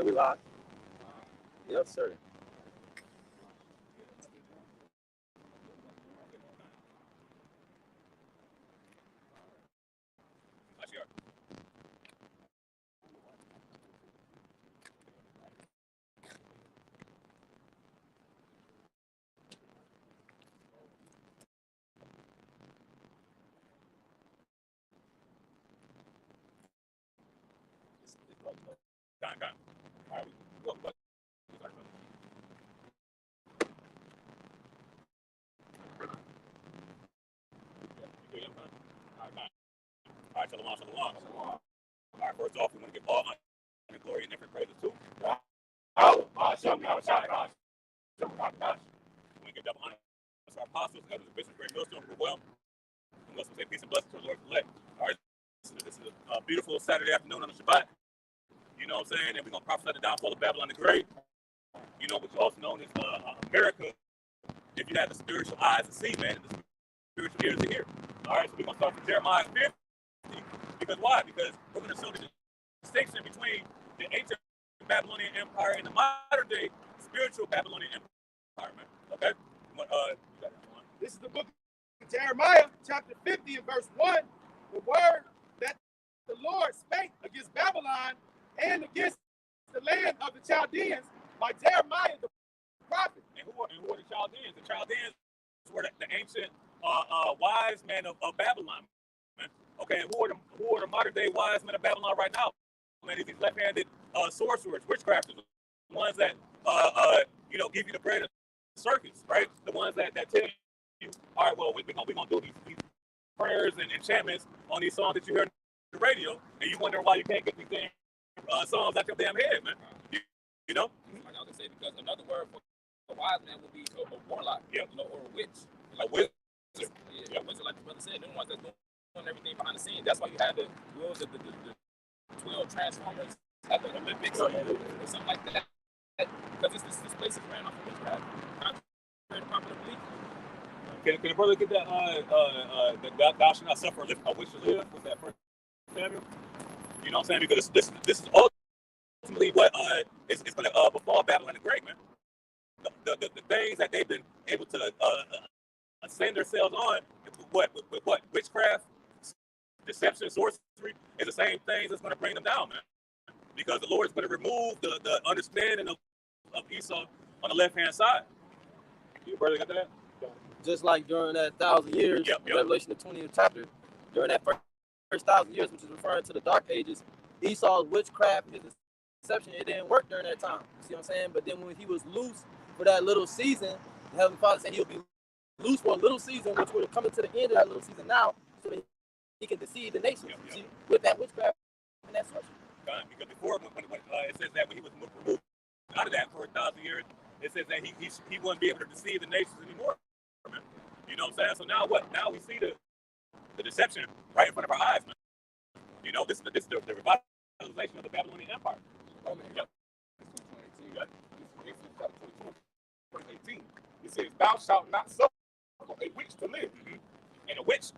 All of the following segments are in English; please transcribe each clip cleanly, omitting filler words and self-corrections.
we live. Yes, sir. All right, shalom, shalom. All right, first off, we want to give all honor and glory and different praises too. Oh, Hashem, Yahushua, gosh. We want to give double honor to our apostles, elders, bishops, great millstone, who well. And let's say peace and blessings to the Lord elect. All right, this is a beautiful Saturday afternoon on the Shabbat. You know what I'm saying? And we're going to prophesy the downfall of Babylon the Great. You know, which is also known as America. If you have the spiritual eyes to see, man, the spiritual ears to hear. All right, so we're going to start from Jeremiah 50. Because why? Because we're going to show the distinction between the ancient Babylonian Empire and the modern day spiritual Babylonian Empire, man. Okay? This is the book of Jeremiah, chapter 50 and verse 1. The word that the Lord spake against Babylon and against the land of the Chaldeans by Jeremiah the prophet. And who are the Chaldeans? The Chaldeans were the ancient wise men of Babylon. Man. Okay, and who are the modern day wise men of Babylon right now? Man, these left-handed sorcerers, witchcrafters, the ones that give you the bread of the circus, right? The ones that tell you, all right, well, we're gonna do these prayers and enchantments on these songs that you hear on the radio, and you wonder why you can't get these damn songs out your damn head, man. You know? I was gonna say, because another word for a wise man would be a warlock, yep. Or a witch. Like wizard. Yeah, wizard, like the brother said, they're the ones that's doing everything behind the scenes. That's why you had the 12 Transformers at the Olympics or something like that. Because this place is ran off of witchcraft. Not very popular belief. Can the brother get that thou shalt not suffer a witch to live? Was that first Samuel? You know what I'm saying? Because this is ultimately what is going to befall Babylon the Great, man. The things that they've been able to ascend themselves on with what witchcraft, deception, sorcery is the same things that's going to bring them down, man. Because the Lord is going to remove the understanding of Esau on the left hand side. You brother got that? Just like during that 1,000 years, yep. Revelation the 20th chapter, during that first 1,000 years, which is referring to the Dark Ages, Esau's witchcraft, his deception, it didn't work during that time. You see what I'm saying? But then when he was loose for that little season, the Heavenly Father said he'll be loose for a little season, which would have come to the end of that little season now, so that he can deceive the nations. Yep. See, with that witchcraft and that sorcery. Because before, when it says that when he was removed out of that for 1,000 years, it says that he wouldn't be able to deceive the nations anymore. You know what I'm saying? So now what? Now we see the deception right in front of our eyes, man. You know, this is the revitalization of the Babylonian Empire. Oh, man. Yep. This is chapter 22, verse 18. It says, thou shalt not suffer a witch to live. Mm-hmm. And a witch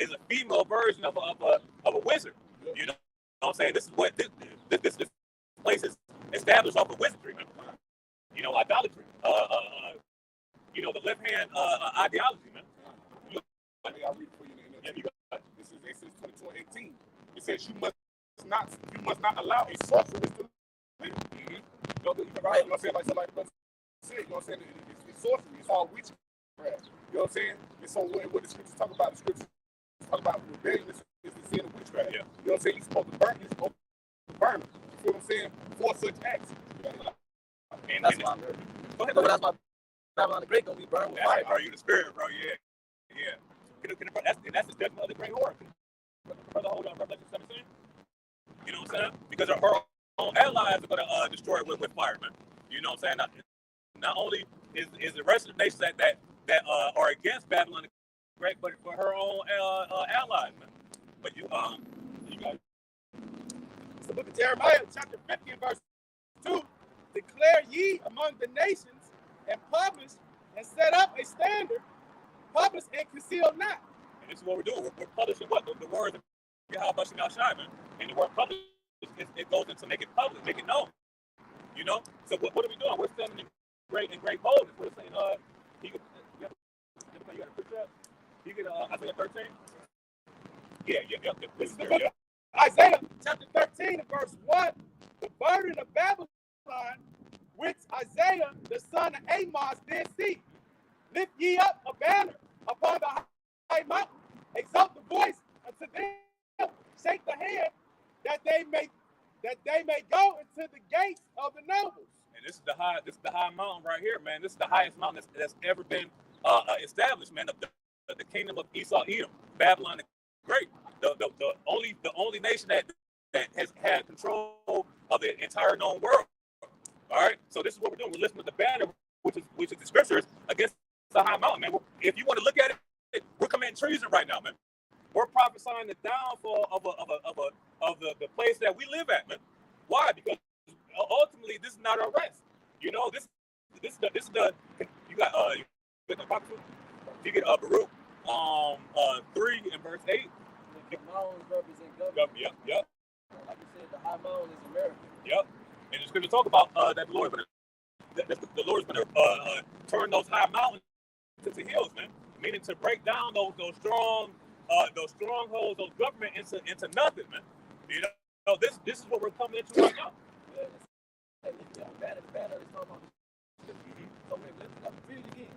is a female version of a wizard. Yeah. You know what I'm saying? This is what this place is established off of wizardry, man. You know, idolatry. The left hand ideology, man. I'll read it for you in the This is Exodus 22:18. It says you must not allow a sorceress to live. Mm-hmm. You know what I'm saying? Like somebody said, you know what I'm saying? It's sorcery. It's all witchcraft. You know what I'm saying? And so what the scriptures talk about, talk about rebellion is the sin of witchcraft. Yeah. You know what I'm saying? You're supposed to burn. You're supposed to burn. You feel what I'm saying? For such acts. And that's why. Go ahead. That's why Babylon the Great gonna be burned with fire. Are you the spirit, bro? Yeah. That's the judgment of the great whore. Brother, hold on, Revelation 17. You know what I'm saying? Because her own allies are going to destroy it with fire, man. You know what I'm saying? Not only is the rest of the nations that are against Babylon the Great, but for her own allies, man. But you got It's the book of Jeremiah, chapter 50, and verse 2. Declare ye among the nations and publish and set up a standard, publish and conceal not. And this is what we're doing. We're publishing what? The words of Yahweh Shai, man. And the word publish it goes into make it public, make it known. You know. So what are we doing? We're standing in great boldness. We're saying, you got a precept? You get Isaiah 13. Yeah. This is the book of Isaiah chapter 13 and verse 1. The burden of Babylon, which Isaiah the son of Amos did see. Lift ye up a banner upon the high mountain, exalt the voice unto them, shake the hand, that they may go into the gates of the nobles. And this is the high mountain right here, man. This is the highest mountain that's ever been established, man. The kingdom of Esau, Edom, Babylon the Great, the only nation that has had control of the entire known world. All right, so this is what we're doing. We're listening to the banner, which is the scriptures against the high mountain, man. If you want to look at it, we're committing treason right now, man. We're prophesying the downfall of the place that we live at, man. Why? Because ultimately, this is not our rest. You know, this is the you got you get Baruch 3 and verse 8. The mountains represent government. Yep. Like you said, the high mountain is America. Yep. And it's going to talk about that the Lord is going to turn those high mountains into hills, man. Meaning to break down those strongholds, those government into nothing, man. You know, this is what we're coming into right now. Banner is talking about. So let's read it again.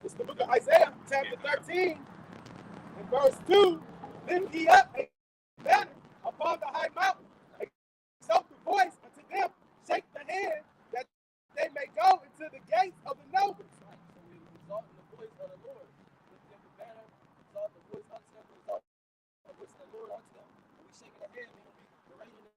This is the book of Isaiah chapter 13 and verse 2. Lift ye up a banner upon the high mountain, exalt the voice unto them, shake the hand, that they may go into the gates of the nobles. So we exalt the voice of the Lord. Lift up the banner, exalt the voice unto them, exalt the voice of the Lord unto them. And we shaking the hand, we're going to be berating them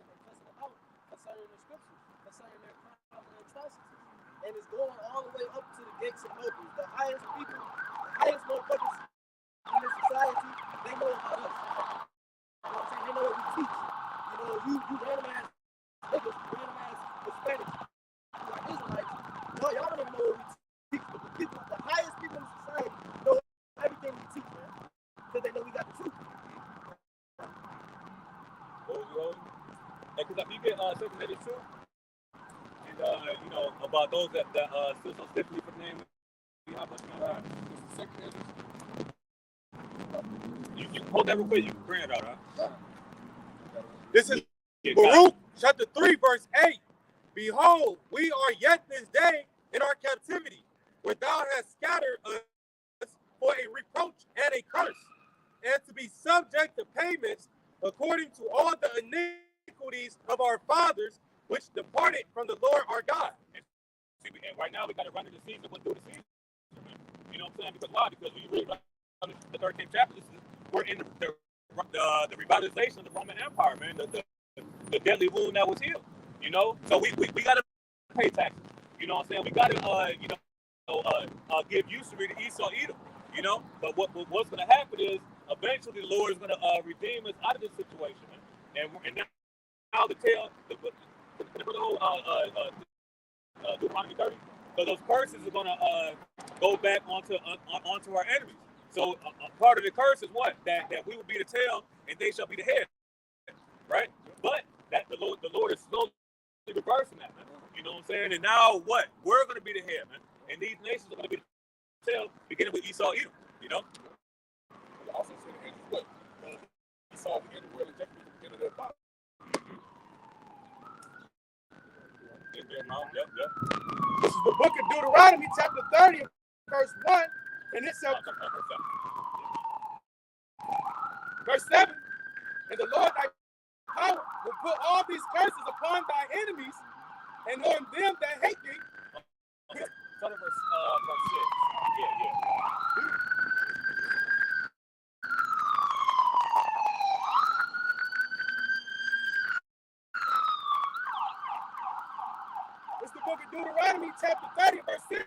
and cussing them out concerning the scriptures, concerning their crimes and atrocities. And it's going all the way up to the gates of nobles. The highest people, the highest motherfuckers in this society, they know about us. You know what I'm saying? They know what we teach. You know, you random ass niggas, random ass Hispanics, you are Israelites. No, y'all don't even know what we teach. But the highest people in society know everything we teach, man. Because they know we got the truth. Because you get 782. You know, about those that still so stiffly for the name. You hold that real quick. You can bring it out, huh? This is Baruch chapter 3 verse 8. Behold, we are yet this day in our captivity, where thou hast scattered us for a reproach and a curse, and to be subject to payments according to all the iniquities of our fathers, which departed from the Lord our God. And right now we got to run into the season. What's through the season? You know what I'm saying? Because why? Because when you read the 13th chapter, we're in the revitalization of the Roman Empire, man. The deadly wound that was healed. You know, so we got to pay taxes. You know what I'm saying? We got to give usury to Esau, Edom. You know, but what's going to happen is eventually the Lord is going to redeem us out of this situation, man. And now the whole Deuteronomy 30. So those curses are going to go back onto our enemies. So part of the curse is what? That we will be the tail and they shall be the head, right? But that the Lord is slowly reversing that, man. You know what I'm saying? And now what? We're going to be the head, man. And these nations are going to be the tail, beginning with Esau, Edom. You know. Also, what? Esau began to really take the bottom. Yep. This is the book of Deuteronomy, chapter 30, verse 1, and it shall, verse 7, and the Lord thy power will put all these curses upon thy enemies and on them that hate thee. Okay. Start at verse 6. Yeah. It's the book of Deuteronomy, chapter 30, verse 6.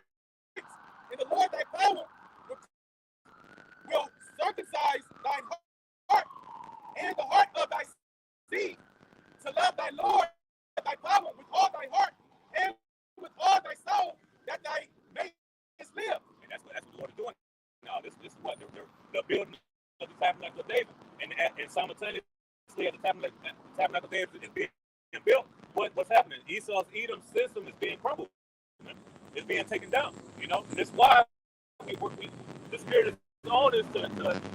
And the Lord thy power will circumcise thine heart and the heart of thy seed, to love thy Lord thy power with all thy heart and with all thy soul, that thy mayest live. And that's what the Lord is doing. Now, this is what they're building the tabernacle of David, and simultaneously as the tabernacle of David is being built, what's happening? Esau's Edom system is being crumbled. It's being taken down. You know, and that's why the spirit is on us to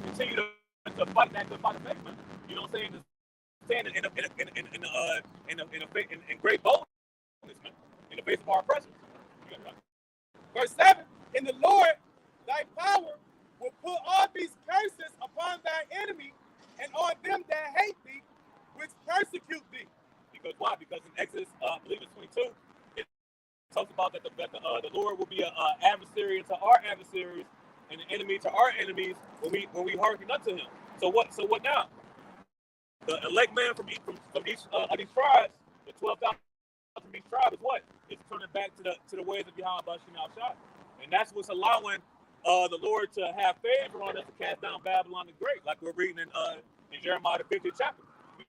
continue to fight that good fight of faith, man. You know what I'm saying? To stand in great boldness, man, in the face of our oppressors. Verse 7, in the Lord, thy power will put all these curses upon thy enemy and on them that hate thee, which persecute thee. Because why? Because in Exodus, I believe it's 22, it talks about that the Lord will be an adversary to our adversaries and an enemy to our enemies when we hearken unto him. So what now? The elect man from each of these tribes, the 12,000 from each tribe, is what? It's turning back to the ways of Yahweh Bashim al-Shai. And that's what's allowing the Lord to have favor on us to cast down Babylon the Great, like we're reading in Jeremiah the 50th chapter. You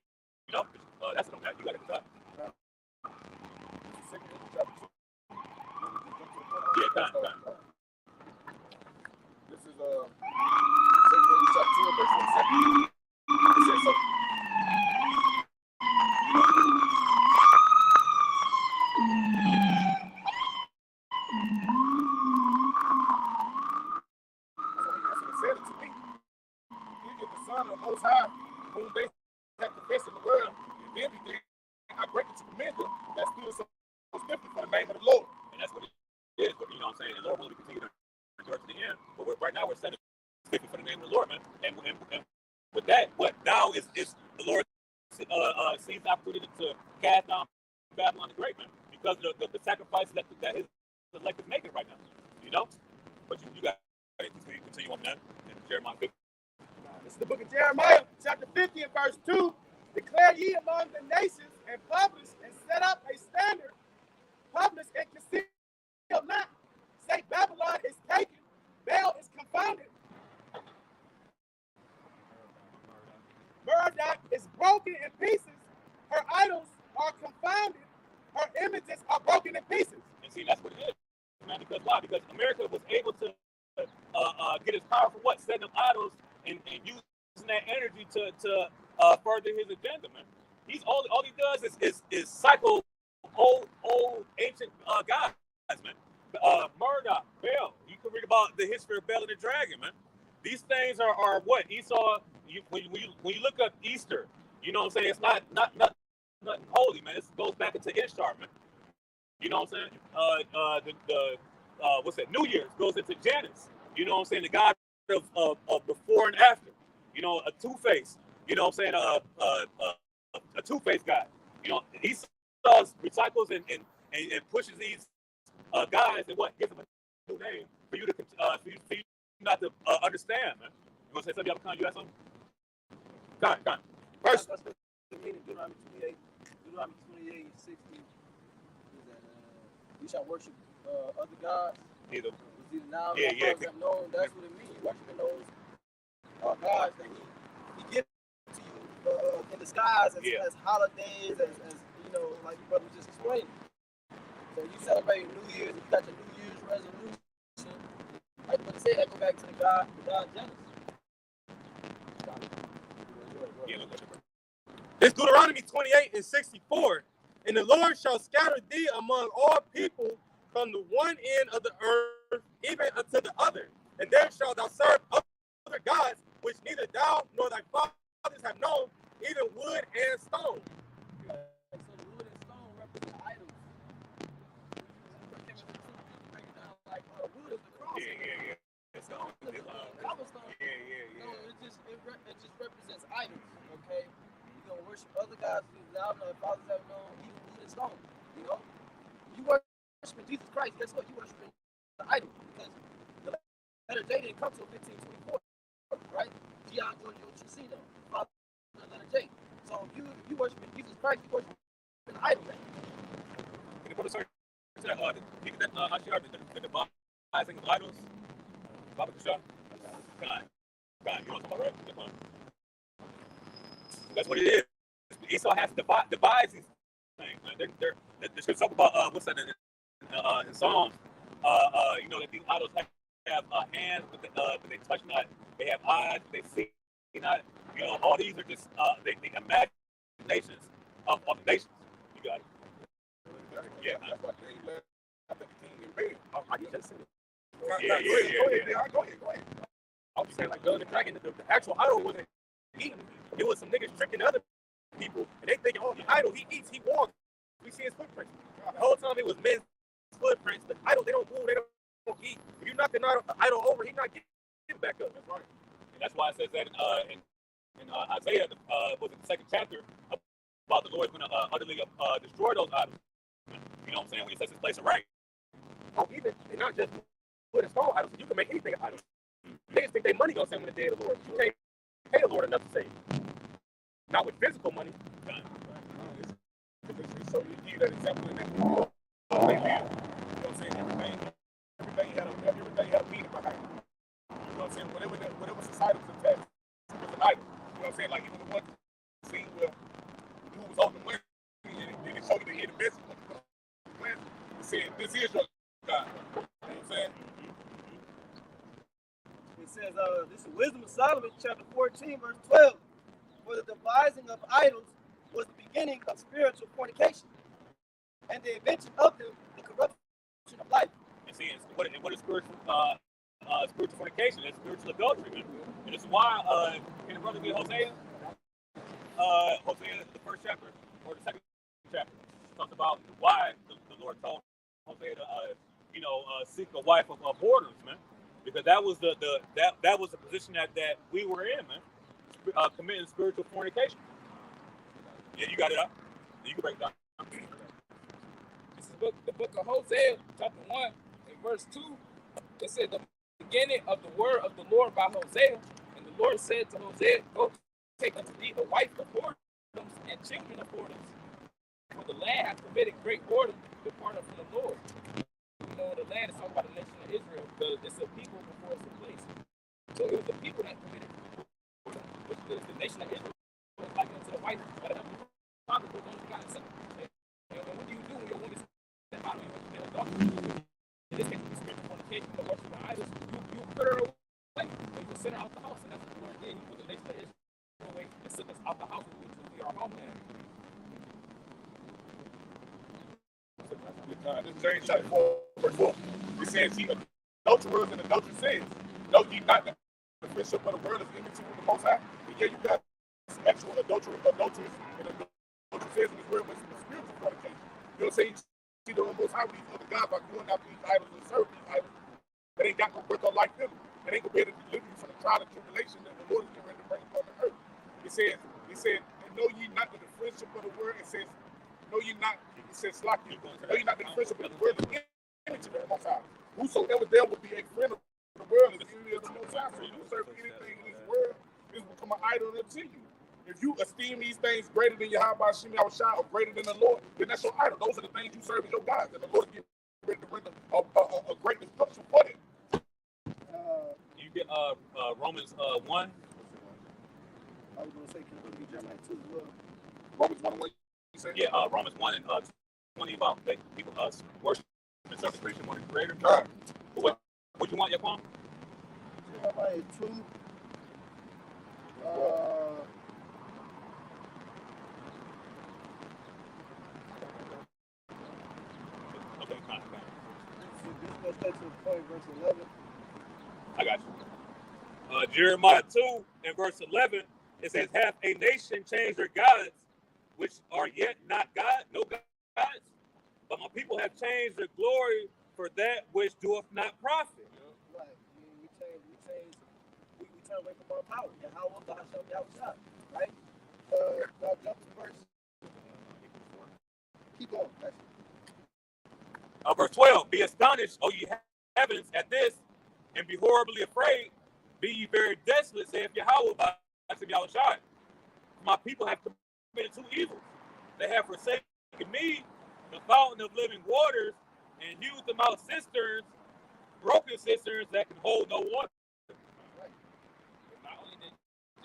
know, that's what you got to decide. Yeah, time. This is 2 verse 7. It says so. Most High, whom they have the best in the world, and everything, I break it to commend them. That's still so different for the name of the Lord. And that's what it is. But you know what I'm saying? The Lord will continue to endure to the end. But right now we're standing for the name of the Lord, man. And with that, what now is the Lord sees the opportunity to cast down Babylon the Great, man, because of the sacrifices that his elect is making right now. You know? But you got to continue on that in Jeremiah 50. This is the book of Jeremiah, chapter 50 and verse 2. Declare ye among the nations and publish and set up a standard. Publish and conceal not. Say Babylon is taken. Baal is confounded. Merodach is broken in pieces. Her idols are confounded. Her images are broken in pieces. And see, that's what it is, man. Because why? Because America was able to get its power from what? Setting up idols and using that energy to further his agenda, man. He's all he does is cycle old ancient gods, man. Merodach, Baal. You can read about the history of Baal and the dragon, man. These things are what Esau. When you look up Easter, you know what I'm saying? It's not nothing holy, man. It goes back into Ishtar, man. You know what I'm saying? What's that? New Year's goes into Janus. You know what I'm saying? The god of before and after. You know, a two-face. You know what I'm saying? A two-faced God. You know, Esau recycles and pushes these guys and what gives them a new name for you not to understand, man. You want to say something? You have something? Go on. First, Deuteronomy 28, 60. You shall worship other gods. Either. Now, yeah. Known, that's what it means. Worshiping those gods that he gives to you in disguise as holidays, as you know, like your brother just explained. So you celebrate New Year's, you got your New Year's resolution. Like what I said, that go back to the God Janus. It's Deuteronomy 28 and 64. And the Lord shall scatter thee among all people from the one end of the earth even unto the other. And there shalt thou serve other gods, which neither thou nor thy fathers have known, even wood and stone. So the wood and stone represent idols. Like wood is the cross. Yeah. Stone. Cobblestone. Yeah. No, it just represents idols. Okay, you're gonna worship other gods who thou nor thy fathers have known, even wood and stone. You know, you worshiping Jesus Christ. Guess what? You worshiping the idol, because the letter J didn't come till 1524, right? Gian Giorgio Cicino, father of the letter J. So you worshiping Jesus Christ, you worshiping the idol. Can you put a search to that the devising of idols? Baba Kishar? God. You know what I'm talking about, right? That's what it is. Esau has to devise these things. They're talk about what's that in Psalms? You know that these idols have hands, but they touch not. They have eyes, but they see not, all these are just the imaginations of the nations. You got it. Yeah, that's why they left the king in bed. I just said it. Yeah. Go ahead. I was saying, like, the dragon, the actual idol wasn't eating. It was some niggas tricking other people, and they thinking, oh, the idol, he eats, he walks. We see his footprints. The whole time it was men's footprints. The idol, they don't move, they don't eat. If you knock the idol over, he's not getting back up. That's right. And that's why it says that in Isaiah, was in the 2nd chapter, about the Lord is going to utterly destroy those idols. You know what I'm saying? When he sets his place of right. Oh, even, and not just put a stone idols, you can make anything an idol. They just think their money gonna save them in the day of the Lord. You can't pay the Lord enough to save. Not with physical money. So you give that example in that they live. You know what I'm saying? Everything had a meaning behind it. You know what I'm saying? Whatever society was attached was an idol. You know what I'm saying? Like even the one scene where who was on the money and it showed you the hidden message. It said, this is your God. You know what I'm saying? It says, this is Wisdom of Solomon, chapter 14, verse 12. For the devising of idols was the beginning of spiritual fornication, and the invention of them, the corruption of life. And see, what is spiritual fornication? It's spiritual adultery, man. And it's why, can the brother get Hosea? Hosea, the 1st chapter, or the 2nd chapter, talks about why the Lord told Hosea to, seek a wife of whores, man. Because that was the position that we were in, man. Committing spiritual fornication. Yeah, you got it up. You can break it down. This is the book of Hosea, chapter 1, and verse 2. It said, the beginning of the word of the Lord by Hosea. And the Lord said to Hosea, go take unto thee a wife of whoredoms and children of whoredoms. For the land hath committed great whoredom, departed from the Lord. You know, the land is talking about the nation of Israel, because it's a people before it's a place. So it was the people that committed whoredom, which the nation of Israel was like unto the wife of the father who only got himself. And what do you do when your woman is step out of you and adultery? In this case, the spiritual fornication, the worship of idols, you put her away. You send her out the house, and that's what the Lord did. He put the nation of Israel away and sent us out the house, which will be our homeland. This is James chapter 4, verse 4. It says, he adulterers and adulteress sins. Know ye not that the friendship of the world is enmity with the Most High? And yet you got sexual adulterers and adulteress sins in this world, but it's spiritual fornication. You know what I'm saying? See the Most High with these other gods by going after these idols and serving these idols that ain't got no birth or life in them. That ain't gonna be able to deliver you from the trial and tribulation that the Lord is getting ready to bring upon the earth. It said, and know ye not that the friendship of the world, it says, know ye not, it says, know ye not that the friendship of the world is enmity to the Most High. Whosoever there will be a friend of the world is enemy of the Most High. So you serve anything in this world, it will become an idol unto you. If you esteem these things greater than Yahweh Shem Yahushua or greater than the Lord, then that's your idol. Those are the things you serve as your gods. And the Lord is ready to render a great destruction for them. You get Romans 1. I was going to say, can it be Jeremiah 2 as well? Romans 1, you say? Yeah, Romans 1 and 20 about that people worship and serve the creation more than the creator. What you want, Yaquan? Jeremiah 2. Okay, fine. Let's go to the point, verse 11. I got you. Jeremiah 2 and verse 11, it says, hath a nation changed their gods, which are yet not God, no gods? But my people have changed their glory for that which doeth not profit. Right. We turn away from our power. Yahweh, Hashem, Yahushua. Right? Now jump to verse. Keep going. Verse 12, be astonished, O ye heavens, at this, and be horribly afraid. Be ye very desolate, saith Yahweh, by Hashem Yahushua. My people have committed two evils. They have forsaken me, the fountain of living waters, and used them out cisterns, broken cisterns that can hold no water. Right. Not only did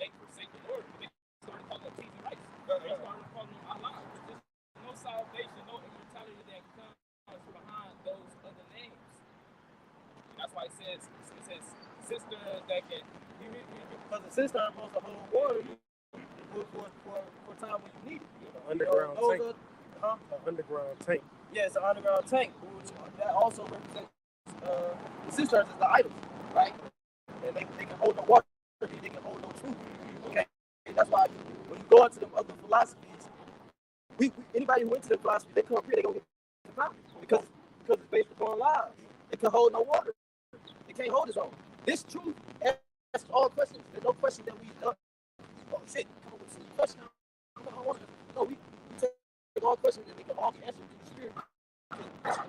they forsake the Lord, but they started calling them teaching rights. They started calling them Allah. There's no salvation, no immortality that comes behind those other names. And that's why it says cisterns that can. Because the cistern is supposed to hold underground tank. Yeah, it's an underground tank, which that also represents the cisterns as the idols, right? And they can hold no water, they can hold no truth. Okay, that's why when you go into them other philosophies, anybody who went to the philosophy, they come up here, they gonna get confounded because it's based upon lies. It can hold no water. It can't hold its own. This truth answers all questions. There's no question that we oh shit, come up with some question. No, we take all questions and they can all be answered through the spirit. That's 100%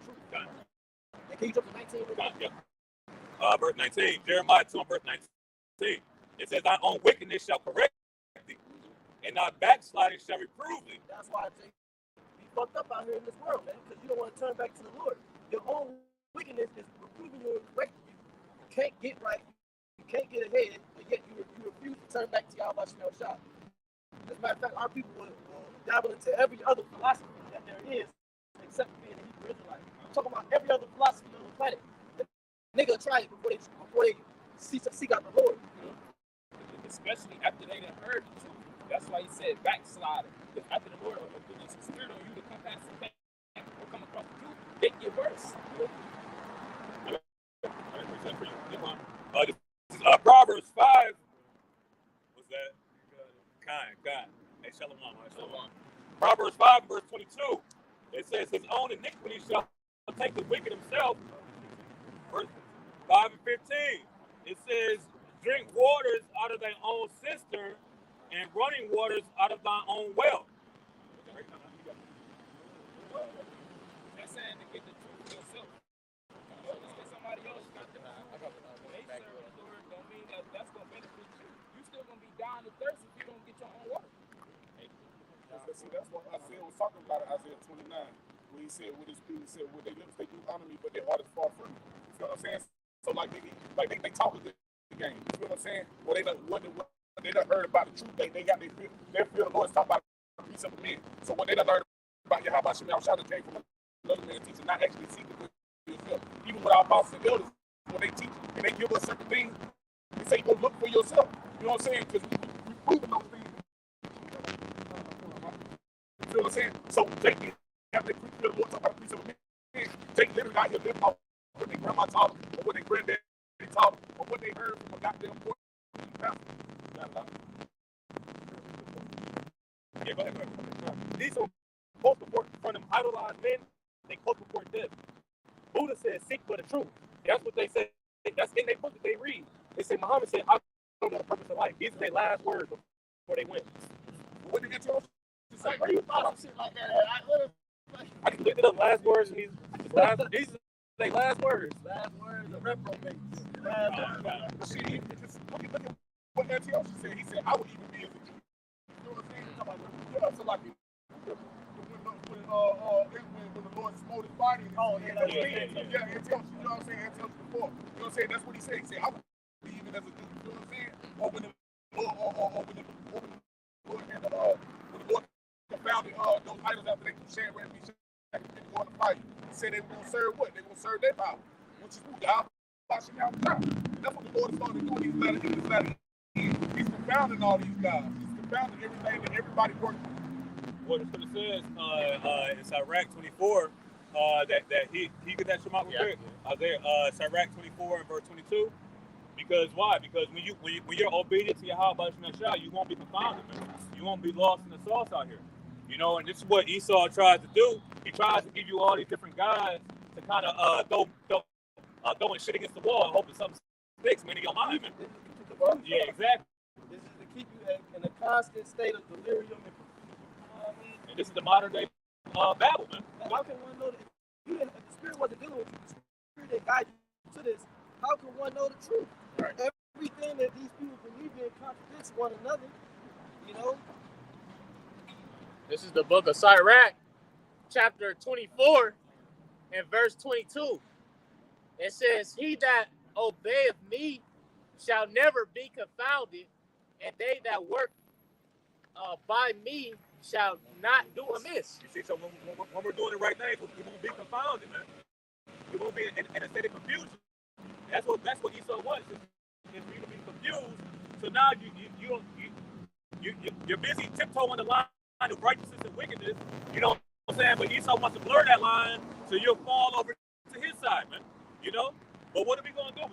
true. And can you jump to 19? Yeah. Verse 19. Jeremiah 2 verse 19. It says, "Thy own wickedness shall correct thee, and thy backsliding shall reprove thee." That's why I say be fucked up out here in this world, man, because you don't want to turn back to the Lord. Your own wickedness is reproving you and correcting you. You can't get right. You can't get ahead, but yet you refuse to turn back to Yahweh Shemel Shah. As a matter of fact, our people will dabble into every other philosophy that there is, except being a Hebrew Israelite. I'm talking about every other philosophy on the planet. The nigga try it before they seek out the Lord. Especially after they done heard the truth. That's why he said backslider. Because after the Lord will put his spirit on you to come past the fact or come across the truth, it get worse. This is Proverbs 5. What's that? Kind. Hey, Shalom. Proverbs 5, verse 22. It says, "His own iniquity shall take the wicked himself." Verse 5 and 15. It says, "Drink waters out of thy own cistern, and running waters out of thy own well." That's saying to get the truth for yourself. Somebody else got the truth. They serve the Lord don't mean that's going to benefit you. You still going to be dying of thirst if you don't get your own water. See, that's what Isaiah was talking about in Isaiah 29, where he said, "With his people, said, with their lips they do honor me, but their heart is far from me." You feel what I'm saying? So like they talk a good game. You feel what I'm saying? Well, they done heard about the truth. They feel the Lord's talking about the peace of men. So what they done learned about Yahweh Shemel Shah came from another man teaching, not actually seeking for yourself. Even with our apostles and elders, when they teach and they give us certain things, they say go look for yourself. You know what I'm saying? Because we proven those things. You know what I'm saying? So they have the Lord talk about the peace of men. They literally out here living off what their grandma taught them, or what their granddaddy taught them, or what they heard from a goddamn boy. Yeah, go ahead. These are post report from them idolized men. They post report this. Buddha said, "Seek for the truth." That's what they say. That's in their book that they read. They say Muhammad said, "I don't know the purpose of life." These are their last words before they went. What did you tell us? Like, where you thought some shit like that? I just looked it up. Last words. These are their last words. Last words of reprobates. Last words. Shit, look at what Antiochus said. He said, "I would even be as a Jew." You know what I'm saying? Yeah, so like when the Lord smote his body. Yeah, Antiochus. You know what I'm saying? Antiochus before. You know what I'm saying? That's what he said. He said, "I would be even as a Jew." You know what I'm saying? Or when the Lord confounded those idols after they shared with me, they go on the fight. He said they were going to serve what? They were going to serve their power, which is who? God. That's what the Lord is starting to do in these latter years. He's confounding all these guys. He's confounding everything that everybody works on. What it says in Sirach 24 that he get that Shema real quick. Isaiah Sirach 24 and verse 22. Because why? Because when you're obedient to Yahweh Shemel Shah, you won't be confounded, man. You won't be lost in the sauce out here. You know, and this is what Esau tries to do. He tries to give you all these different guys to kind of throwing shit against the wall and hoping something sticks, man, in your mind, man. Yeah, exactly. This is to keep you in a constant state of delirium. And this is the modern day battle, man. How can one know that if the spirit wasn't dealing with you, the spirit that guided you to this, how can one know the truth? Right. Everything that these people believe in contradicts one another, you know? This is the book of Sirach, chapter 24 and verse 22. It says, "He that obeyeth me shall never be confounded, and they that work by me shall not do amiss." You see, so when we're doing the right thing, we won't be confounded, man. We won't be in a state of confusion. That's what Esau wants, is for you to be confused. So now you're busy tiptoeing the line of righteousness and wickedness. You don't I'm saying? But Esau wants to blur that line so you'll fall over to his side, man. You know? But what are we going to do?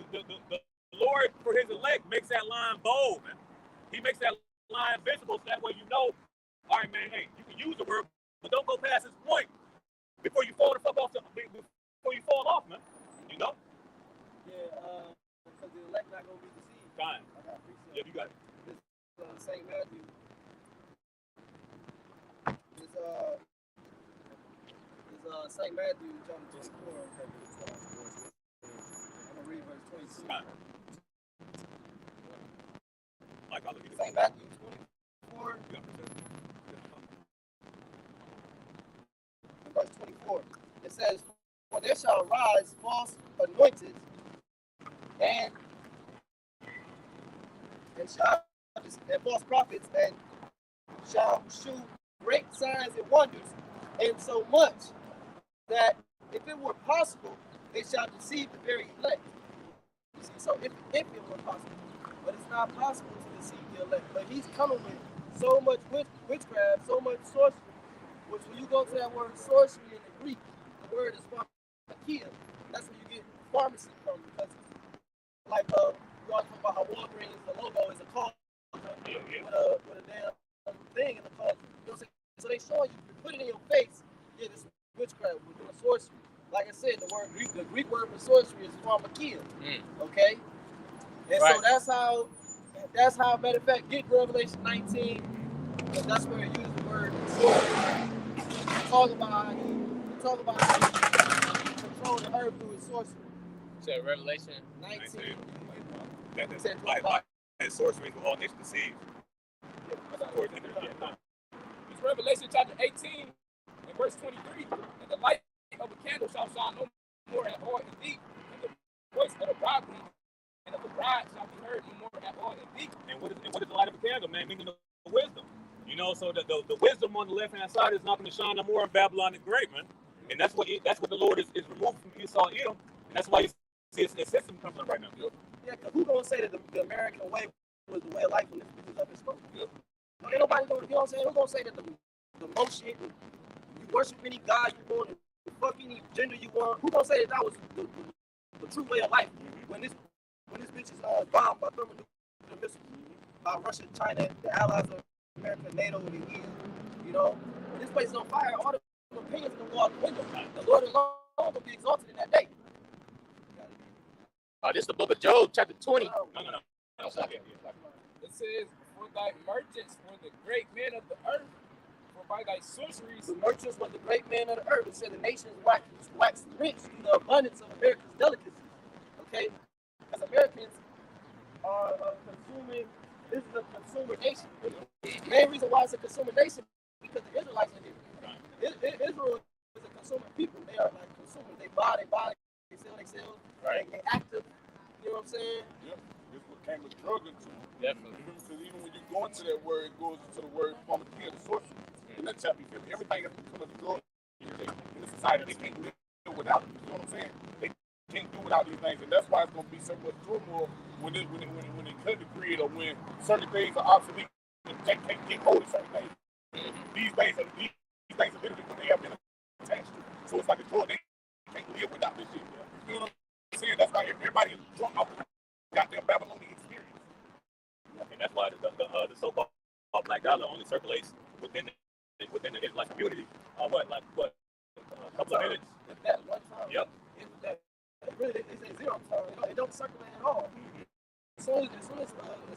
The Lord, for his elect, makes that line bold, man. He makes that line visible so that way you know, all right, man, hey, you can use the word, but don't go past this point before you fall the fuck off, before you fall off, man. You know? Yeah, because the elect not going to be deceived. Fine. I appreciate Yeah, you got it. this St. Matthew. This St. Matthew chapter 24. I'm gonna read verse 22. Fine. Mike, I'll look at St. Matthew 24, verse 24. It says, "For there shall arise false anointed and false prophets, and shall shew great signs and wonders, and so much that if it were possible, they shall deceive the very elect." You see, so if it were possible, but it's not possible to deceive the elect. But he's coming with so much witchcraft, so much sorcery, which when you go to that word sorcery in the Greek, the word is pharmakia. That's where you get pharmacy from, because like we always talk about how Walgreens, the logo is a call with a damn thing in the call. You know what I'm saying? So they show you put it in your face. Yeah, this is witchcraft. We're doing sorcery. Like I said, the Greek word for sorcery is pharmakia. Okay, and Right. so that's how. Matter of fact, get Revelation 19, because that's where it uses the word sorcery. Talk about how he controlled the earth through his sorcery. So Revelation 19. That's and sorcery for all nations deceived. It's Revelation chapter 18 and verse 23. And the light of a candle shall shine no more at all in deep, and the voice of the bridegroom and of the bride shall be heard no more at all in deep. And what is the light of a candle, man? Meaning the wisdom. You know, so the wisdom on the left hand side is not going to shine no more in Babylon the Great, man. And that's what the Lord is removed from Esau Edom, and that's why you see his system coming up right now. Yeah, because who gonna say that the American way was the way of life when this is up in smoke? Ain't nobody gonna, you know what I'm saying? Who gonna say that the most shit, you worship any god you want, you fuck any gender you want? Who gonna say that was the true way of life when this bitch is bombed by thermonuclear missiles by Russia, China, the allies of America, NATO, and the EU? You know, when this place is on fire, all the opinions gonna go out the window. The Lord alone will be exalted in that day. this is the book of Job, chapter 20. No. It says, "For thy merchants were the great men of the earth, for by thy sorceries." The merchants were the great men of the earth. It said the nations waxed rich through the abundance of America's delicacies. Okay? As Americans are consuming, this is a consumer nation. The main reason why it's a consumer nation is because the Israelites are here. Israel is a consumer people. They are like consumers. They buy, they sell. Right. They active. You know what I'm saying? Yep. This what came with drug into it. Definitely. Because even when you go into that word, it goes into the word pharmakia, the sorcery. In that chapter, everything has become a drug in the society. They can't live without it. You know what I'm saying? They can't do without these things, and that's why it's going to be so much turmoil when they cut the grid, or when certain things are obsolete. They can't get hold of certain things. These things are literally what they have been attached to. So it's like a drug. They can't live without this shit. You know what I'm saying? That's why everybody is drunk off the goddamn Babylonian experience. And that's why the so-called black dollar only circulates within the Israelite community. A couple of minutes. That one time. Yep. Really, they say zero time. It don't circulate at all. As soon as the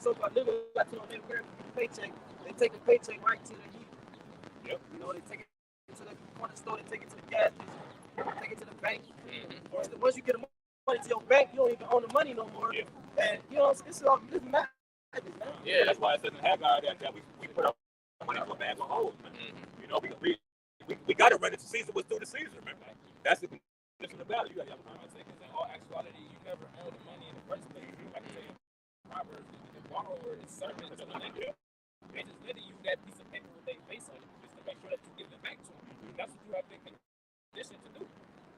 so-called living Latino American paycheck, they take the paycheck right to the heat. Yep. You know, they take it to the corner store, they take it to the gas station, they take it to the bank. Once you get the money to your bank, you don't even own the money no more. Yeah. And you know, it's madness, man. Yeah, that's why it says in Haggai that we put our money to a bag of holes, man. You know, we got to run it to Caesar what's due to Caesar, man. That's the condition of the battle. You got to have a Because in all actuality, you never earned the money in the first place. Like I say, Proverbs, the borrower is servant to the lender. They just lending you that piece of paper with their face on it, just to make sure that you give it back to them. That's what you have been conditioned to do.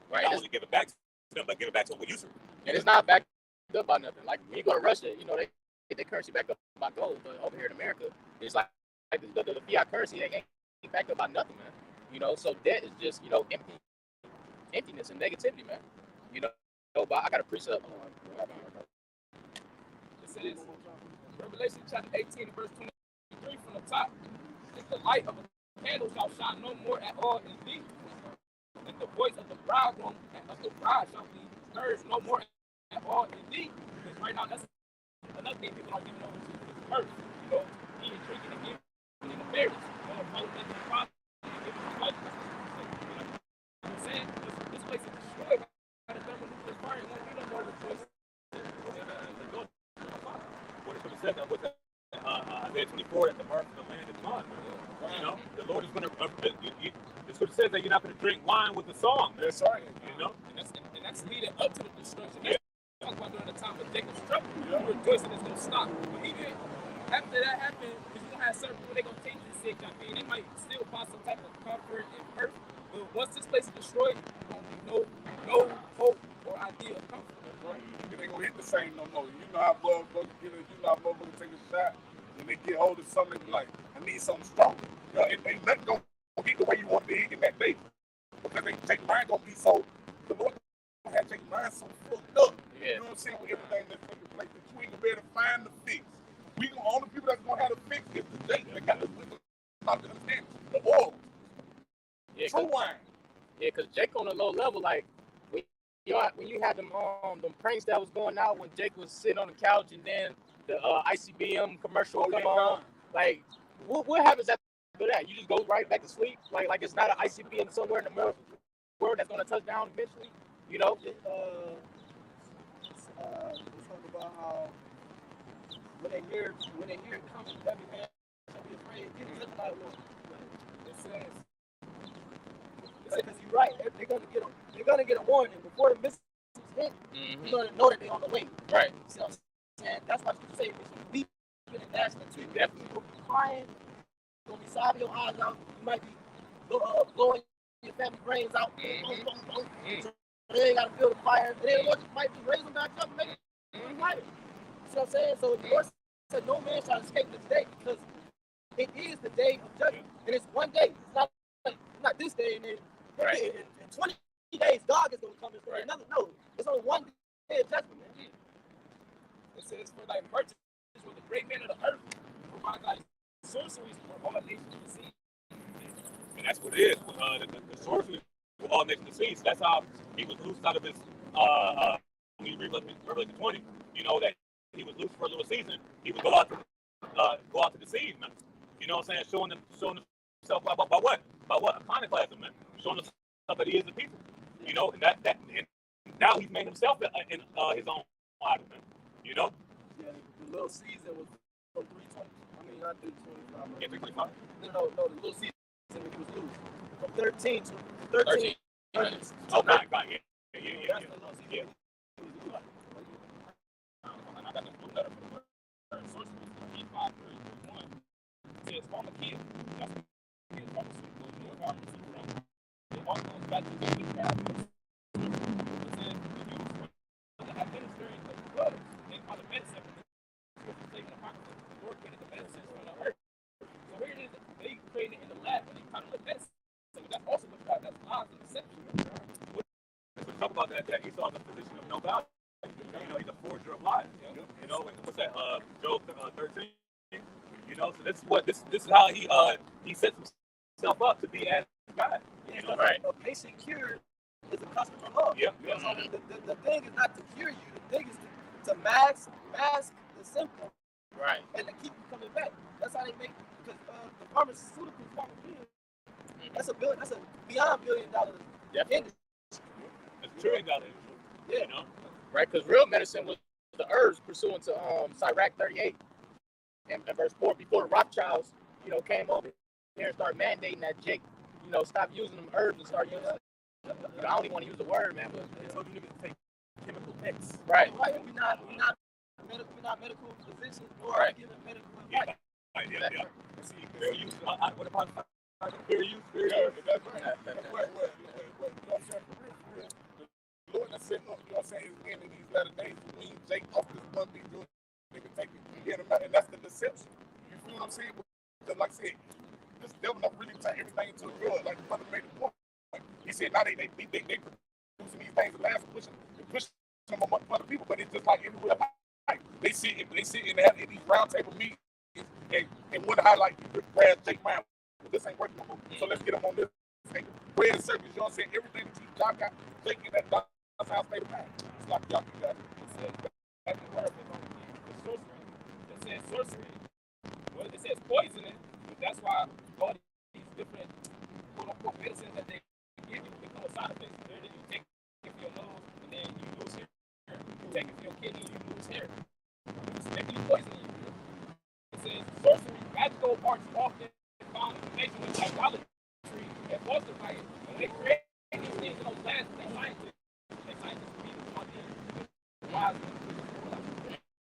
Right. Not only give it back to them, but give it back to them with usury. And it's not backed up by nothing. Like when you go to Russia, you know, they get their currency backed up by gold. But over here in America, it's like the fiat currency, they ain't backed up by nothing, man. You know, so debt is just, emptiness and negativity, man. You know, but I got a precept. It says, Revelation chapter 18, verse 23 from the top. If the light of a candle shall shine no more at all in thee, and the voice of the bridegroom and of the bride shall be heard no more at all in thee. Because right now, that's another thing people don't even know is first. You know, eating, drinking, and giving in the marriage. Following the father and giving the husband. You know what I'm saying? This place is destroyed by the thermonuclear fire. It won't be no more rejoicing. What it said that was Isaiah 24 at the birth of the land is gone. You know, the Lord is going to. The scripture says that you're not going to drink wine with the song. That's right. You know, and that's leading up to the destruction. Yeah. Talk about during the time of Jacob's trouble. Yeah. Rejoicing is going to stop. But even after that happens, because you're going to have certain people, they're going to take this sick campaign. They might still find some type of comfort and hurt. But once this place is destroyed, there's going to be no hope or idea of comfort. Right. It ain't gonna hit the same no more. You know how motherfuckers take a shot and they get hold of something like, I need something strong. You know, ain't nothing gonna get the way you want to be in that day. Because they take mind gonna be so, the Lord gonna have to take mind so fucked up. Yeah. You know what I'm saying? With everything that's taking place, that you ain't gonna be able to find the fix. We gonna only people that's gonna have the fix is the Jake that got the understand the oil. Yeah, true wine. Yeah, because Jake on a low level, like when you had them pranks that was going out when Jake was sitting on the couch and then the ICBM commercial come on, like what happens after that? You just go right back to sleep, like it's not an ICBM somewhere in the world that's gonna touch down eventually, you know? Let's talk about how when they hear it coming, every man shall be afraid. Get touched by one. It says. Because you're right, they're gonna get a warning before the missiles hit. Mm-hmm. You're gonna know that they're on the way. Right. See what I'm saying? That's why you say we should weep and gnashing of teeth. Definitely. You'll be crying. You're gonna be sobbing your eyes out. You might be blowing your family brains out. So they ain't gotta feel the fire. Then the Lord might be raising back up and making it lighter. See what I'm saying? So the Lord said, no man shall escape this day because it is the day of judgment, and it's one day. It's not this day and then. Right. In 20 days, God is going to come and say another. No, it's only one day of judgment, man. It says, for thy merchants were the great men of the earth, provide thy sorceries for all nations to see. and that's what it is. The sorcery for all nations to see. So that's how he was loosed out of his. When you read Revelation 20, you know that he was loose for a little season. He would go out to deceive, man. You know what I'm saying? Showing himself by what? By what? Iconoclasm, man. Showing himself that he is the people. You know, and and now he's made himself in his own idol, man. You know? Yeah, the little season was from 320. I mean, not 325. Yeah, 325. No, the little season when he was loose. From 13 to 13. Oh, God, yeah. That's the little season. Yeah. And I got this blue letter from the sorceries, 5:31. It says, pharmakia. That's pharmaceutical, pharmacy from. It all goes back to the administering the drugs and all the medicine. Taking the pocket of the Lord created the medicine from the earth. So here it is, they created in the lab and they kind of look medicine. So that's also what you have, that's lies and deception. We talk about that Esau is a position of no value. You know, he's a forger of lies. You know, and what's that? Job 13. You know, so this is how he sets himself up to be as God. You know, right. A patient cure is a customer love. Yeah. So the thing is not to cure you. The thing is to mask the symptom. Right. And to keep you coming back. That's how they make, because the pharmaceuticals that's a beyond $1 billion industry. It's $1 trillion. Yeah. You know? Right, because real medicine was the herbs pursuant to Sirach 38 and verse 4 before the Rothschilds, came over here and started mandating that Jake, stop using them herbs and start using. I don't even want to use the word, man, but they told you niggas to take chemical mix. Right. We're not medical physicians or giving medical advice. Yeah. See, fair use. What about fair use? That's right. The Lord has said, you know what I'm saying, is in these latter days, we Jake off this one thing, they can take it, and that's the deception. You feel what I'm saying? Because like I said, this devil don't really turn everything into a drug, like the brother made the point. He said, now they producing these things and laughing, pushing them among other people, but it's just like everywhere. They sit and have these round table meetings and wonder how, like, Brad take mine. This ain't working no more. So let's get them on this thing. Bread and circus, you know what I'm saying? Everything that y'all got taking that God's house made of man. It's like y'all do that. That's the word that's on the sorcery. It says sorcery. Well, it says poisoning. That's why all these different quote unquote medicines that they give you become a side effect. You take it for your nose and then you lose hair. You take it for your kidney, you lose hair. It's making you poisoning you. It says sorcery, magical arts often found in connection with idolatry and falsified. When they create these things in those labs, they scientists be the one in wise.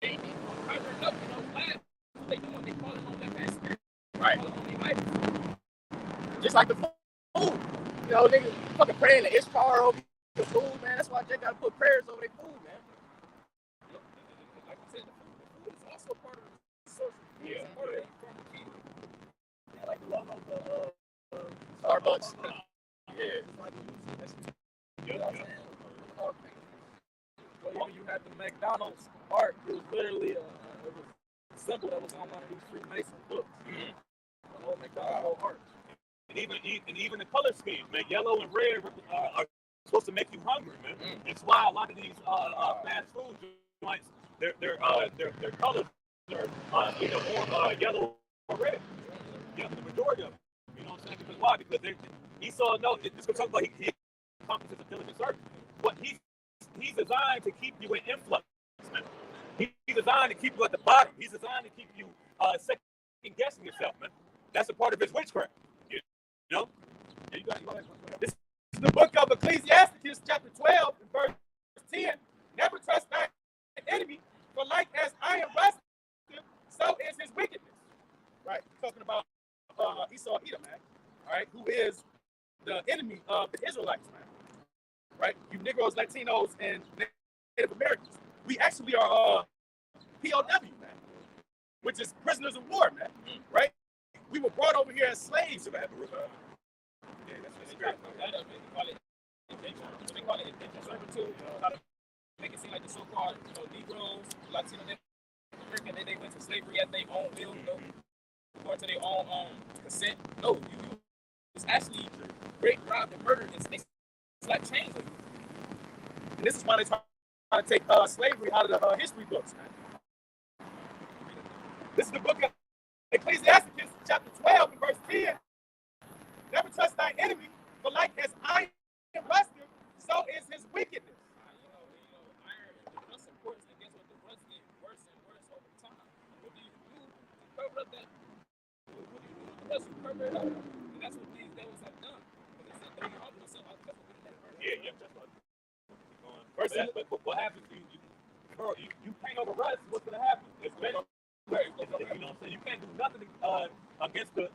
They covering up in those labs. They doing, they calling on that bad spirit. Right. Calling on their life. Just like the food. You know, niggas fucking praying to Ishtar over the food, man. That's why they gotta put prayers over their food, man. Like I said, the food is also part of the sorcery. Yeah. It's part of the key. Yeah, like the logo of Starbucks. yeah, it's like you know what I'm saying? Well, you had the McDonald's art. It was literally a symbol that was on one of these Freemason books. The whole McDonald's art. And even the color scheme, man, yellow and red are supposed to make you hungry, man. It's why a lot of these fast food joints, their colors are either more yellow or red. Yeah, the majority of them. You know what I'm saying? Because why? Because Esau knows. This is talking about he accomplishes a diligent service. But he's designed to keep you in influx, man. He's designed to keep you at the bottom. He's designed to keep you second guessing yourself, man. That's a part of his witchcraft. You know? Yeah, you got This is the book of Ecclesiastes, chapter 12, and verse 10. Never trust thy enemy, for like as iron rusteth, so is his wickedness. Right? Talking about Esau Edom, man. All right, who is the enemy of the Israelites, man. Right? You Negroes, Latinos, and Native Americans. We actually are POW, man, which is prisoners of war, man. Right? We were brought over here as slaves. to have a Yeah, that's great. They call it indentured. They call it indentured servitude. Try to make it seem like the so-called Negroes, Latino, American, they went to slavery at their own will, according to their own consent. No, you it's actually raped, robbed, and murdered, and they slap chains on you. And this is why they try to take slavery out of the history books, man. This is the book of Ecclesiastes, chapter 12, and verse 10. Never trust thy enemy, for like as iron rusteth, so is his wickedness. Iron, the rust and quartz, and guess what? The rust get worse and worse over time. What do you do to cover up that? What do you do with the rust? You cover it up. And that's what these devils have done. Because they said, don't you offer yourself out, that's what we did. Yeah, that's what. But what happens? You paint over rust. What's gonna happen? It's you know what I'm saying? You can't do nothing against the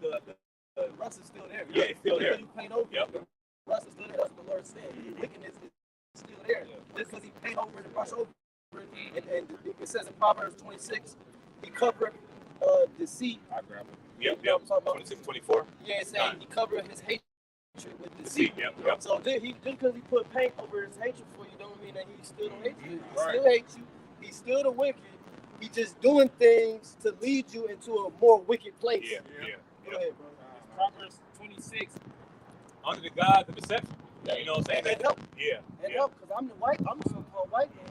rust is still there. Yeah, it's still there. You paint over Yep. the rust is still there. That's what the Lord said. Wickedness is still there. Just because he paint over it and brush over it. And it says in Proverbs 26, he covered deceit. Yep. You know what I'm talking about? 26, 24. Yeah, it's saying he covered his hatred with See, deceit. yep. So just because he put paint over his hatred for you don't mean that he still don't hate you. He Right. still hates you. He's still the wicked. He's just doing things to lead you into a more wicked place. Yeah. Go ahead, bro. Proverbs 26. Under the guise of deception. You know what I'm saying? And help. Yeah. And help, because I'm the so-called white man,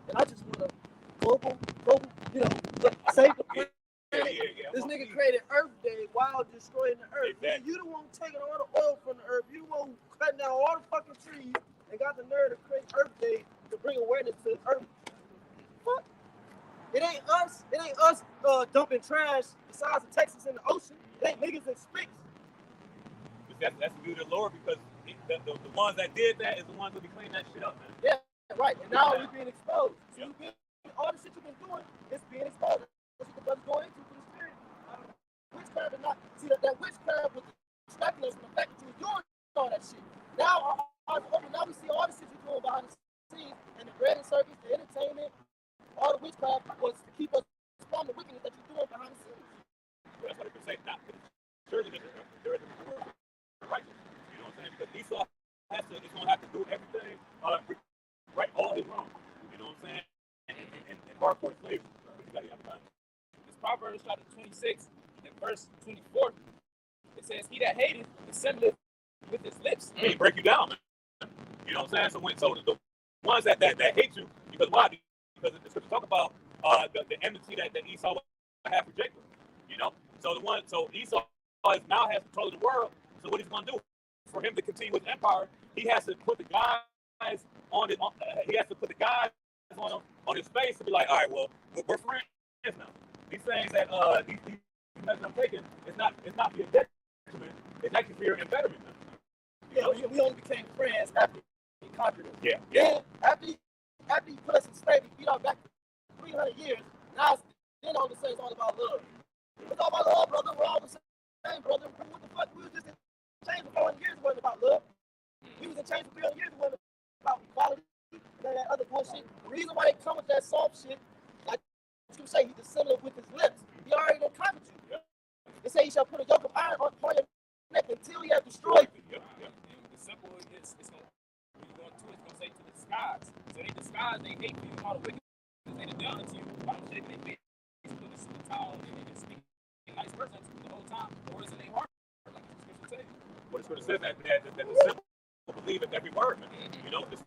and I just want to global, save the planet. Yeah. This nigga created Earth Day while destroying the Earth. Exactly. You the one taking all the oil from the Earth. You the one cutting down all the fucking trees and got the nerve to create Earth Day to bring awareness to the Earth. Fuck. It ain't us. It ain't us dumping trash besides the Texas in the ocean. It ain't niggas in space. That's the beauty of the Lord, because the ones that did that is the ones that be cleaning that shit up, man. Yeah, right. And now we're being exposed. So all the shit you've been doing is being exposed. That's what the brother's going into for the spirit. Witchcraft is not. See, that witchcraft was distracting us from the fact that you were doing all that shit. Now, now we see all the shit you're doing behind the scenes, and the bread and circus, the entertainment, all the witchcraft was to keep us from the wickedness that you're doing behind the scenes. That's what I can say. Surely there Proverbs chapter 26 and verse 24. It says, "He that hateth dissembleth with his lips." He break you down, man. You know what I'm saying? So the ones that hate you, because why? Because the scripture talk about the enmity that Esau had for Jacob. You know, so Esau now has control of the world. So what he's going to do for him to continue his empire, he has to put the guys on he has to put the guys on his face to be like, all right, well, we're friends now. These things that these measures I'm taking, it's not for your detriment. It's actually for your betterment. Yeah, we only became friends after he conquered us. Yeah. Then after he put us in slavery, beat our back 300 years. Now then all of a sudden it's all about love. It's all about love, brother. We're all the same, brother. What the fuck? We was just in chains for 400 years. It wasn't about love. We was in chains for 300 years. It wasn't about equality. That other bullshit. The reason why they come with that soft shit, like you say, he dissembled with his lips. He already done conquered you. They say he shall put a yoke of iron on your neck until he has destroyed you. The simple is it's going when you go into it, it's going to say to disguise. So they disguise, they hate you, all the wickedness they done done to you. By the shit they face with a sweet towel and they just speak a nice person the whole time. Or is it their heart? Like the scripture says. What the scripture says that the simple believe in every word, man. You know, the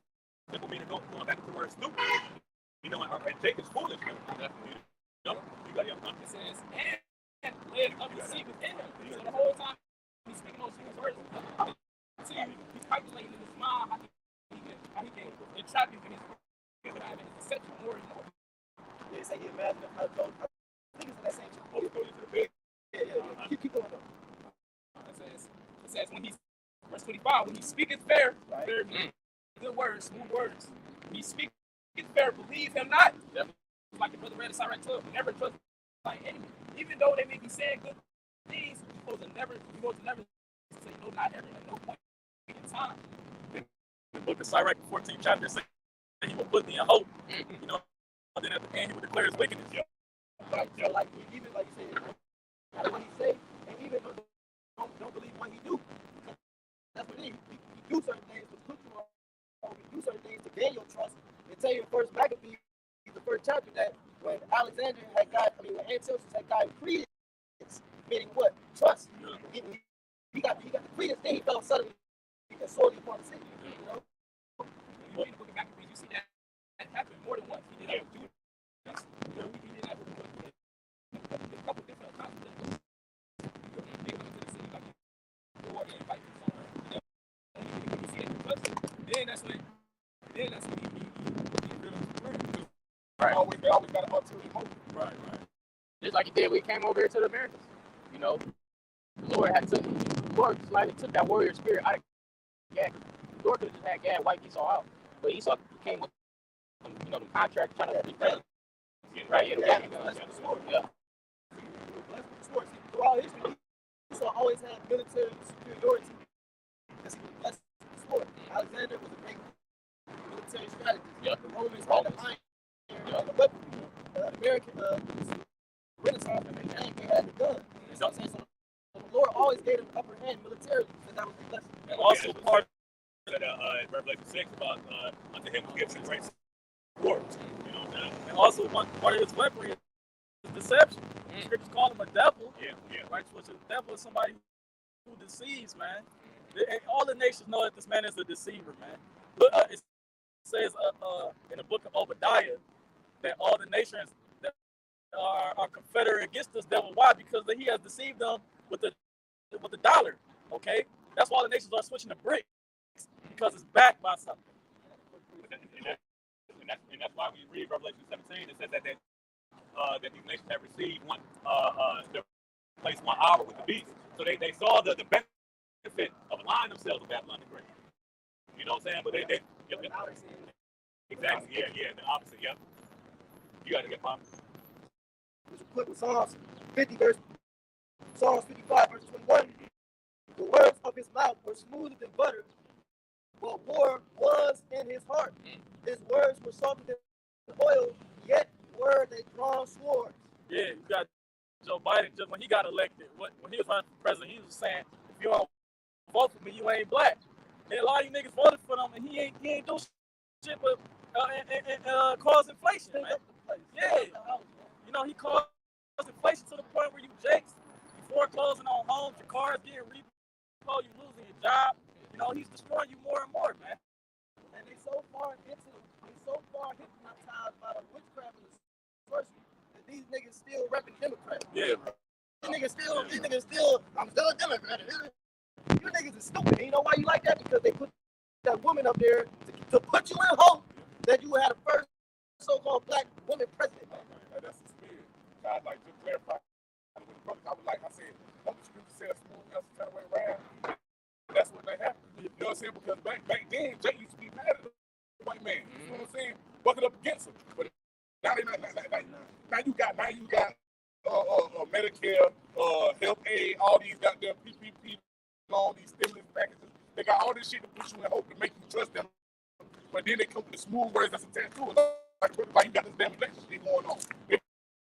simple meaning going back to the word stupid. You know, and Jacob's foolish, man. You know, you got your It says, and led up the sea within him. So the whole time he's speaking those things words. See, he's calculating in his mind how he can entrap you in his deception more and more. They say he imagined how to I think it's in that same chapter. go into the bed. Yeah. Keep going though. It says when he's verse 25, when he speaketh fair, Right. fair good words, smooth words. When he speaketh fair, believe him not. Like the brother read in Sirach 12, never trust my enemy. Even though they may be saying good things, you're supposed to never say no, not ever, at no point in time. The book of Sirach, 14th chapter, says he will put thee in hope. You know, and then at the end he will declare his wickedness. Yeah. So like even like you said, no matter what he say, and even don't believe what he do. That's what he do certain things to put you on. He do certain things to gain your trust. They tell you in First Maccabees, the first chapter, that when Alexander had when Antiochus had gotten credence, meaning what? Trust. He got the credence, then he felt suddenly because sorely upon the city. You know? When you read the book of Maccabees, you see that happen more than once. He did that with Judas. He did that with a couple different times. They come into the city like war and fight for somewhere. You see it, then that's when he really Right. They always got an ulterior motive. Right. Just like he did when he came over here to the Americas. You know, the Lord slightly took that warrior spirit out of Gad. The Lord could have just had Gad wipe Esau out. But Esau came with, the contract trying to defend. Right, yeah. Throughout history, Esau always had military superiority. Because he was blessed with the sword. Alexander was a great military strategist. Yeah. The Romans had the iron and the weapon. The American Renaissance, they had the gun. You know what I'm saying? So the Lord always gave them upper hand militarily, because that was the blessing. And also part of Revelation 6 about unto him who gives him great words. You know what I'm saying? And also one part of his weaponry is deception. Scriptures call him a devil. Yeah. Right? Which a devil is somebody who deceives, man. And all the nations know that this man is a deceiver, man. But it says in the book of Obadiah that all the nations that are confederate against this devil. Why? Because he has deceived them with the dollar. Okay, that's why the nations are switching to bricks, because it's backed by something. And that's why we read Revelation 17. It says that these nations have received one place 1 hour with the beast. So they saw the benefit of aligning themselves with Babylon the Great. You know what I'm saying? But they exactly, yeah, the opposite, yeah. You got to get pumped. Which we put in Psalms 55, verse 21. The words of his mouth were smoother than butter, but war was in his heart. His words were softer than oil, yet were they drawn swords. Yeah, you got Joe Biden, just when he got elected, when he was running for president, he was saying, if you don't vote for me, you ain't black. And a lot of you niggas voted for him, and he ain't do shit but cause inflation, man. Yeah. You know, he caused inflation. getting repo, you losing your job. You know, he's destroying you more and more, man. And they so far hypnotized by the witchcraft and the sorcery that these niggas still repping Democrats. Yeah, bro. These niggas still, I'm still a Democrat. You niggas is stupid. And you know why you like that? Because they put that woman up there to put you in hope that you had a first so-called black woman president. That's the spirit. God, like, just clarify. With the brothers, I was like, I said, don't the scripture say a smooth vessel turn away around? That's what they happened. You know what I'm saying? Because back then, Jay used to be mad at the white man. You know what I'm saying? Bucking up against him. But now they now you got Medicare, health aid, all these goddamn PPP, all these stimulus packages. They got all this shit to put you in hope to make you trust them. But then they come with the smooth words that's attached to it. Like you got this damn election shit going on. They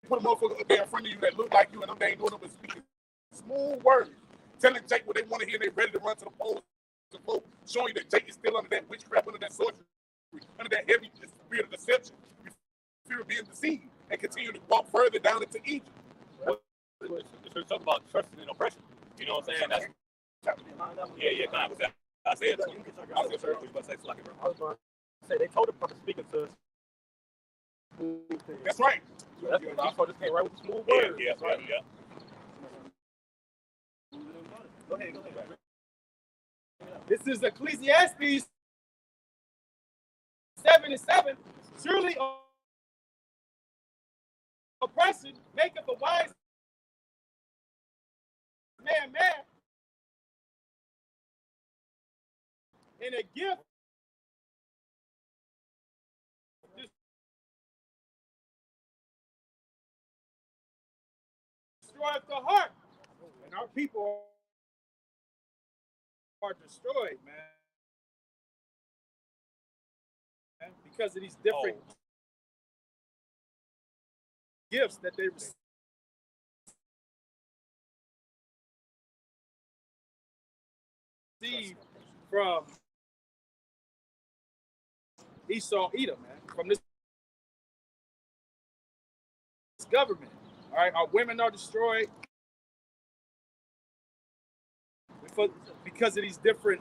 put a motherfucker up there in front of you that look like you and they ain't doing it but speaking smooth words. Telling Jake what they want to hear, they ready to run to the polls to vote, showing you that Jake is still under that witchcraft, under that sorcery, under that heavy spirit of deception, fear of being deceived, and continue to walk further down into Egypt. It's talking about trust and oppression. You know what I'm saying? That's yeah, kind of. I said, Say they told the prophet speaking to us. That's right. That's what Jesus just came right with the smooth yeah, words. that's right, yeah. Go ahead. This is Ecclesiastes 7:7. Surely oppression maketh a wise man mad, and a gift destroyeth the heart. And our people are destroyed, man, because of these different gifts that they receive from Esau, Edom, man, from this government. All right, our women are destroyed because of these different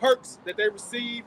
perks that they receive